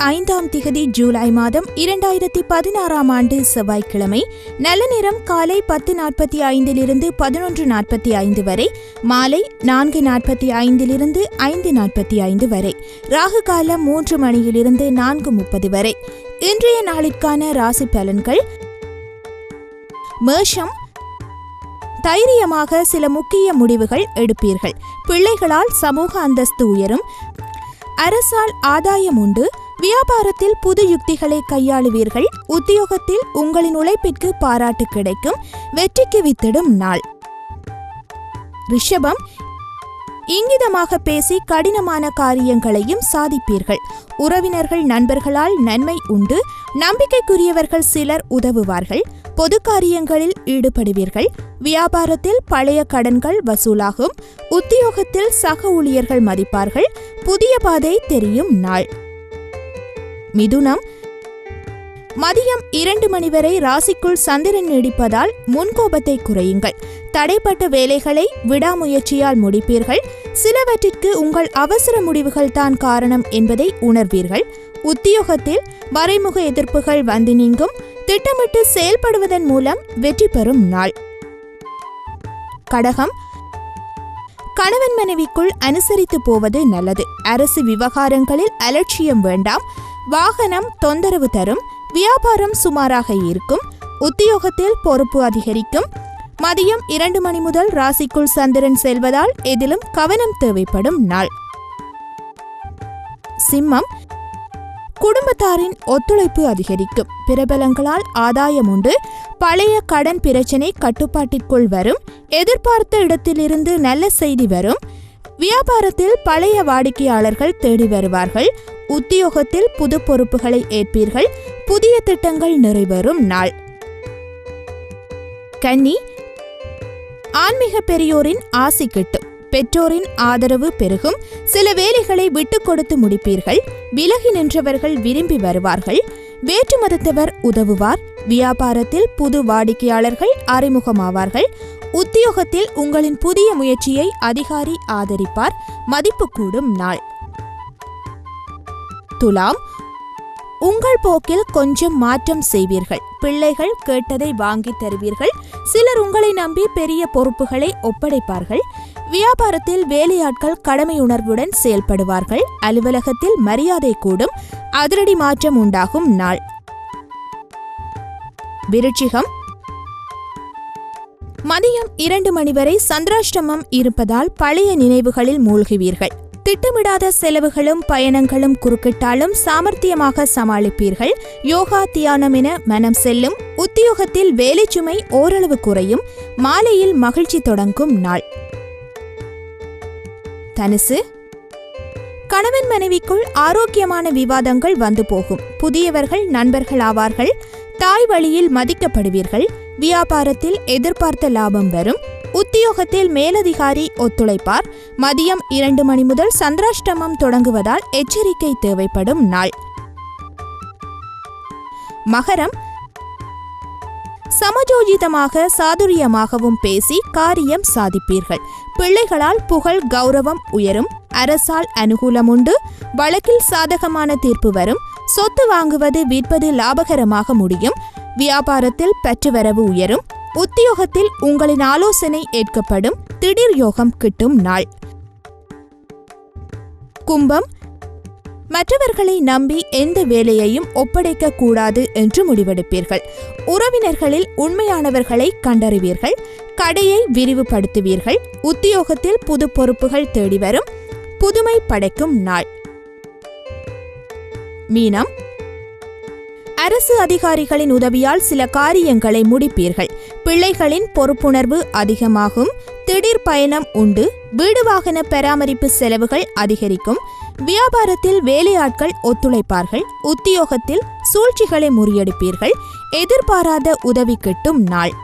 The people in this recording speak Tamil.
5ஆம் திகதி ஜூலை மாதம் 2016ஆம் ஆண்டு செவ்வாய்க்கிழமை. நல்ல நேரம் காலை 10:45 11:45 வரை, மாலை 4:45 5:45 வரை. ராகு காலம் 3 மணியிலிருந்து 4:30 வரை. இன்றைய நாளிற்கான ராசி பலன்கள். மேஷம், தைரியமாக சில முக்கிய முடிவுகள் எடுப்பீர்கள். பிள்ளைகளால் சமூக அந்தஸ்து உயரும். அரசால் ஆதாயம் உண்டு. வியாபாரத்தில் புது யுக்திகளை கையாளுவீர்கள். உத்தியோகத்தில் உங்களின் உழைப்பிற்கு பாராட்டு கிடைக்கும். வெற்றிக்கு வித்திடும் நாள். ரிஷபம், இங்கிதமாக பேசி கடினமான காரியங்களையும் சாதிப்பீர்கள். உறவினர்கள் நண்பர்களால் நன்மை உண்டு. நம்பிக்கைக்குரியவர்கள் சிலர் உதவுவார்கள். பொது காரியங்களில் ஈடுபடுவீர்கள். வியாபாரத்தில் பழைய கடன்கள் வசூலாகும். உத்தியோகத்தில் சக ஊழியர்கள் மதிப்பார்கள். புதிய பாதை தெரியும் நாள். மிதுனம், மதியம் 2 மணி வரை ராசிக்குள் சந்திரன் நீடிப்பதால் முன்கோபத்தை குறையுங்கள். தடைப்பட்ட வேலைகளை விடாமுயற்சியால் முடிப்பீர்கள். சிலவற்றிற்கு உங்கள் அவசர முடிவுகள் தான் காரணம் என்பதை உணர்வீர்கள். உத்தியோகத்தில் மறைமுக எதிர்ப்புகள் வந்து நீங்கும். திட்டமிட்டு செயல்படுவதன் மூலம் வெற்றி பெறும் நாள். கடகம், கணவன் மனைவிக்குள் அனுசரித்து போவது நல்லது. அரசு விவகாரங்களில் அலட்சியம் வேண்டாம். வாகனம் தொந்தரவு தரும். வியாபாரம் சுமாராக இருக்கும். உத்தியோகத்தில் பொறுப்பு அதிகரிக்கும். மதியம் 2 மணி முதல் ராசிக்குள் சந்திரன் செல்வதால் எதிலும் கவனம் தேவைப்படும் நாள். சிம்மம், குடும்பத்தாரின் ஒத்துழைப்பு அதிகரிக்கும். பிரபலங்களால் ஆதாயம் உண்டு. பழைய கடன் பிரச்சினை கட்டுப்பாட்டிற்குள் வரும். எதிர்பார்த்த இடத்திலிருந்து நல்ல செய்தி வரும். வியாபாரத்தில் பழைய வாடிக்கையாளர்கள் தேடி வருவார்கள். உத்தியோகத்தில் புது பொறுப்புகளை ஏற்பீர்கள். புதிய திட்டங்கள் நிறைவேறும் நாள். கன்னி, ஆன்மீக பெரியோரின் ஆசி கிட்டும். பெற்றோரின் ஆதரவு பெருகும். சில வேலைகளை விட்டுக் கொடுத்து முடிப்பீர்கள். விலகி நின்றவர்கள் விரும்பி வருவார்கள். வேற்று மதத்தவர் உதவுவார். வியாபாரத்தில் புது வாடிக்கையாளர்கள் அறிமுகமாவார்கள். உத்தியோகத்தில் உங்களின் புதிய முயற்சியை அதிகாரி ஆதரிப்பார். மதிப்பு கூடும் நாள். துலாம், உங்கள் போக்கில் கொஞ்சம் மாற்றம் செய்வீர்கள். பிள்ளைகள் கேட்டதை வாங்கி தருவீர்கள். சிலர் உங்களை நம்பி பெரிய பொறுப்புகளை ஒப்படைப்பார்கள். வியாபாரத்தில் வேலையாட்கள் கடமையுணர்வுடன் செயல்படுவார்கள். அலுவலகத்தில் மரியாதை கூடும். அதிரடி மாற்றம் உண்டாகும் நாள். விருச்சிகம், மதியம் 2 மணி வரை சந்திராஷ்டமம் இருப்பதால் பழைய நினைவுகளில் மூழ்குவீர்கள். திட்டமிடாத செலவுகளும் பயணங்களும் குறுக்கிட்டாலும் சாமர்த்தியமாக சமாளிப்பீர்கள். யோகா தியானம் என மனம் செல்லும். உத்தியோகத்தில் வேலை சுமை ஓரளவு குறையும். மாலையில் மகிழ்ச்சி தொடங்கும் நாள். தனுசு, கணவன் மனைவிக்குள் ஆரோக்கியமான விவாதங்கள் வந்து போகும். புதியவர்கள் நண்பர்கள் ஆவார்கள். தாய் வழியில் மதிக்கப்படுவீர்கள். வியாபாரத்தில் எதிர்பார்த்த லாபம் வரும். உத்தியோகத்தில் மேலதிகாரி ஒத்துழைப்பார். மதியம் 2 மணி முதல் சந்திராஷ்டமம் தொடங்குவதால் எச்சரிக்கை தேவைப்படும் நாள். மகரம், சமஜோஜிதமாக சாதுரியமாகவும் பேசி காரியம் சாதிப்பீர்கள். பிள்ளைகளால் புகழ் கௌரவம் உயரும். அரசால் அனுகூலம் உண்டு. வழக்கில் சாதகமான தீர்ப்பு வரும். சொத்து வாங்குவது விற்பது லாபகரமாக முடியும். வியாபாரத்தில் பற்றுவரவு உயரும். உத்தியோகத்தில் உங்களின் ஆலோசனை ஏற்கப்படும். திடீர் யோகம் கிட்டும் நாள். கும்பம், மற்றவர்களை நம்பி எந்த வேலையையும் ஒப்படைக்க கூடாது என்று முடிவெடுப்பீர்கள். உறவினர்களில் உண்மையானவர்களை கண்டறிவீர்கள். கடையை விரிவுபடுத்துவீர்கள். உத்தியோகத்தில் புது பொறுப்புகள் தேடி வரும். புதுமை படைக்கும் நாள். மீனம், அரசு அதிகாரிகளின் உதவியால் சில காரியங்களை முடிப்பீர்கள். பிள்ளைகளின் பொறுப்புணர்வு அதிகமாகும். திடீர் பயணம் உண்டு. வீடு வாகன பராமரிப்பு செலவுகள் அதிகரிக்கும். வியாபாரத்தில் வேலையாட்கள் ஒத்துழைப்பார்கள். உத்தியோகத்தில் சூழ்ச்சிகளை முறியடிப்பீர்கள். எதிர்பாராத உதவி கிட்டும் நாள்.